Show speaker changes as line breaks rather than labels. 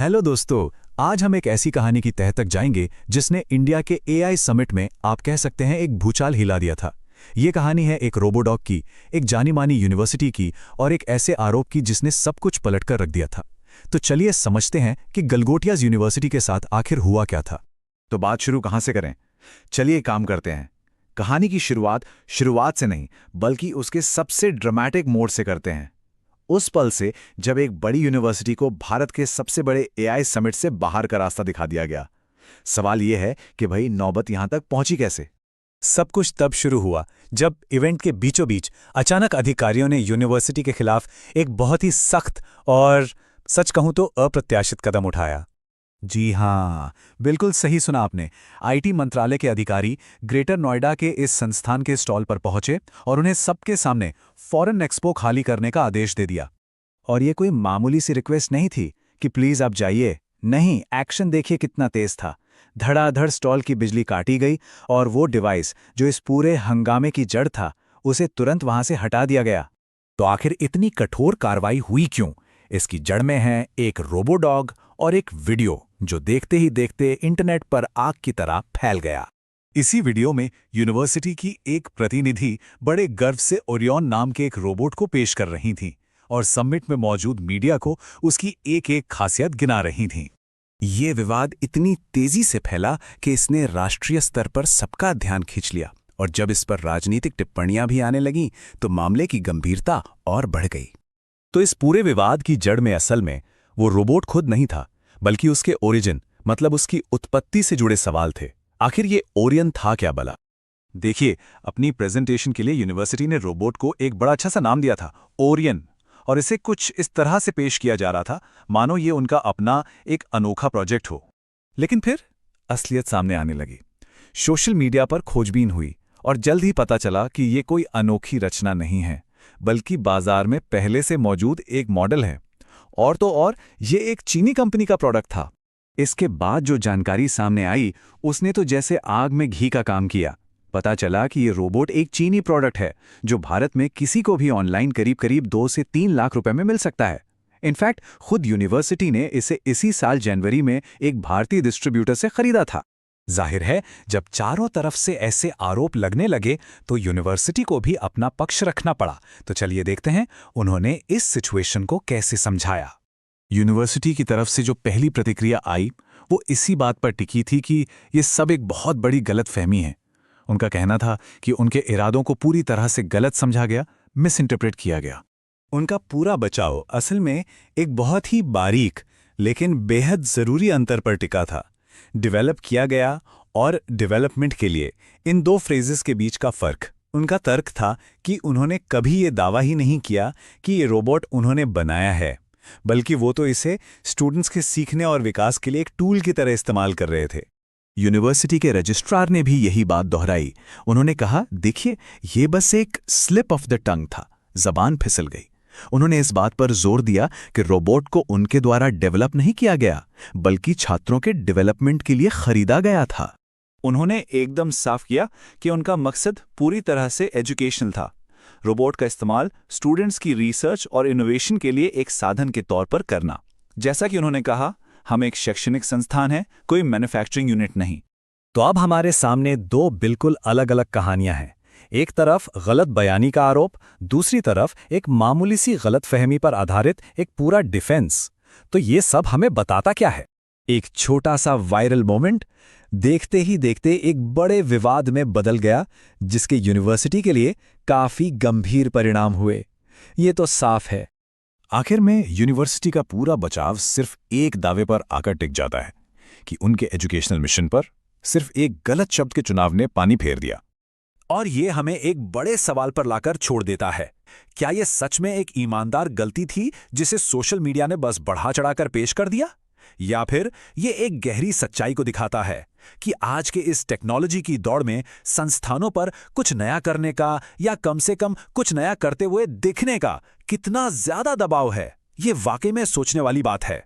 Hello दोस्तों। आज हम एक ऐसी कहानी की तह तक जाएंगे जिसने इंडिया के एआई समिट में आप कह सकते हैं एक भूचाल हिला दिया था। ये कहानी है एक रोबोडॉग की, एक जानी मानी यूनिवर्सिटी की और एक ऐसे आरोप की जिसने सब कुछ पलटकर रख दिया था। तो चलिए समझते हैं कि गलगोटियाज यूनिवर्सिटी के साथ आखिर हुआ क्या था।
तो बात शुरू कहां से करें? चलिए काम करते हैं। कहानी की शुरुआत से नहीं, बल्कि उसके सबसे ड्रामेटिक मोड़ से करते हैं। उस पल से जब एक बड़ी यूनिवर्सिटी को भारत के सबसे बड़े एआई समिट से बाहर का रास्ता दिखा दिया गया। सवाल यह है कि भाई नौबत यहां तक पहुंची कैसे?
सब कुछ तब शुरू हुआ जब इवेंट के बीचों बीच अचानक अधिकारियों ने यूनिवर्सिटी के खिलाफ एक बहुत ही सख्त और सच कहूं तो अप्रत्याशित कदम उठाया। जी हाँ, बिल्कुल सही सुना आपने। आईटी मंत्रालय के अधिकारी ग्रेटर नोएडा के इस संस्थान के स्टॉल पर पहुंचे और उन्हें सबके सामने फॉरेन एक्सपो खाली करने का आदेश दे दिया। और ये कोई मामूली सी रिक्वेस्ट नहीं थी कि प्लीज आप जाइए। नहीं, एक्शन देखिए कितना तेज था। धड़ाधड़ स्टॉल की बिजली काटी गई और वो डिवाइस जो इस पूरे हंगामे की जड़ था, उसे तुरंत वहां से हटा दिया गया। तो आखिर इतनी कठोर कार्रवाई हुई क्यों? इसकी जड़ में है एक रोबोडॉग और एक वीडियो जो देखते ही देखते इंटरनेट पर आग की तरह फैल गया। इसी वीडियो में यूनिवर्सिटी की एक प्रतिनिधि बड़े गर्व से ओरियन नाम के एक रोबोट को पेश कर रही थी और समिट में मौजूद मीडिया को उसकी एक एक खासियत गिना रही थी। ये विवाद इतनी तेजी से फैला कि इसने राष्ट्रीय स्तर पर सबका ध्यान खींच लिया और जब इस पर राजनीतिक टिप्पणियां भी आने लगीं तो मामले की गंभीरता और बढ़ गई। तो इस पूरे विवाद की जड़ में असल में वो रोबोट खुद नहीं था, बल्कि उसके ओरिजिन मतलब उसकी उत्पत्ति से जुड़े सवाल थे। आखिर ये ओरियन था क्या भला? देखिए, अपनी प्रेजेंटेशन के लिए यूनिवर्सिटी ने रोबोट को एक बड़ा अच्छा सा नाम दिया था, ओरियन, और इसे कुछ इस तरह से पेश किया जा रहा था मानो ये उनका अपना एक अनोखा प्रोजेक्ट हो। लेकिन फिर असलियत सामने आने लगी। सोशल मीडिया पर खोजबीन हुई और जल्द ही पता चला कि ये कोई अनोखी रचना नहीं है, बल्कि बाजार में पहले से मौजूद एक मॉडल है। और तो और ये एक चीनी कंपनी का प्रोडक्ट था। इसके बाद जो जानकारी सामने आई उसने तो जैसे आग में घी का काम किया। पता चला कि ये रोबोट एक चीनी प्रोडक्ट है जो भारत में किसी को भी ऑनलाइन करीब करीब 2 से 3 लाख रुपए में मिल सकता है। इनफैक्ट खुद यूनिवर्सिटी ने इसे इसी साल जनवरी में एक भारतीय डिस्ट्रीब्यूटर से खरीदा था। जाहिर है, जब चारों तरफ से ऐसे आरोप लगने लगे तो यूनिवर्सिटी को भी अपना पक्ष रखना पड़ा। तो चलिए देखते हैं उन्होंने इस सिचुएशन को कैसे समझाया। यूनिवर्सिटी की तरफ से जो पहली प्रतिक्रिया आई वो इसी बात पर टिकी थी कि ये सब एक बहुत बड़ी गलतफहमी है। उनका कहना था कि उनके इरादों को पूरी तरह से गलत समझा गया, मिस इंटरप्रेट किया गया। उनका पूरा बचाव असल में एक बहुत ही बारीक लेकिन बेहद जरूरी अंतर पर टिका था। डेवलप किया गया और डेवलपमेंट के लिए इन दो फ्रेजेस के बीच का फर्क। उनका तर्क था कि उन्होंने कभी ये दावा ही नहीं किया कि ये रोबोट उन्होंने बनाया है, बल्कि वो तो इसे स्टूडेंट्स के सीखने और विकास के लिए एक टूल की तरह इस्तेमाल कर रहे थे। यूनिवर्सिटी के रजिस्ट्रार ने भी यही बात दोहराई। उन्होंने कहा, देखिए, ये बस एक स्लिप ऑफ द टंग था, जबान फिसल गई। उन्होंने इस बात पर जोर दिया कि रोबोट को उनके द्वारा डेवलप नहीं किया गया, बल्कि छात्रों के डेवलपमेंट के लिए खरीदा गया था। उन्होंने एकदम साफ किया कि उनका मकसद पूरी तरह से एजुकेशनल था। रोबोट का इस्तेमाल स्टूडेंट्स की रिसर्च और इनोवेशन के लिए एक साधन के तौर पर करना। जैसा कि उन्होंने कहा, हम एक शैक्षणिक संस्थान हैं, कोई मैन्युफैक्चरिंग यूनिट नहीं। तो अब हमारे सामने दो बिल्कुल अलग अलग कहानियां हैं। एक तरफ गलत बयानी का आरोप, दूसरी तरफ एक मामूली सी गलतफहमी पर आधारित एक पूरा डिफेंस। तो ये सब हमें बताता क्या है? एक छोटा सा वायरल मोमेंट देखते ही देखते एक बड़े विवाद में बदल गया, जिसके यूनिवर्सिटी के लिए काफी गंभीर परिणाम हुए। ये तो साफ है। आखिर में यूनिवर्सिटी का पूरा बचाव सिर्फ एक दावे पर आकर टिक जाता है कि उनके एजुकेशनल मिशन पर सिर्फ एक गलत शब्द के चुनाव ने पानी फेर दिया। और ये हमें एक बड़े सवाल पर लाकर छोड़ देता है। क्या ये सच में एक ईमानदार गलती थी जिसे सोशल मीडिया ने बस बढ़ा चढ़ाकर पेश कर दिया, या फिर ये एक गहरी सच्चाई को दिखाता है कि आज के इस टेक्नोलॉजी की दौड़ में संस्थानों पर कुछ नया करने का या कम से कम कुछ नया करते हुए दिखने का कितना ज्यादा दबाव है? ये वाकई में सोचने वाली बात है।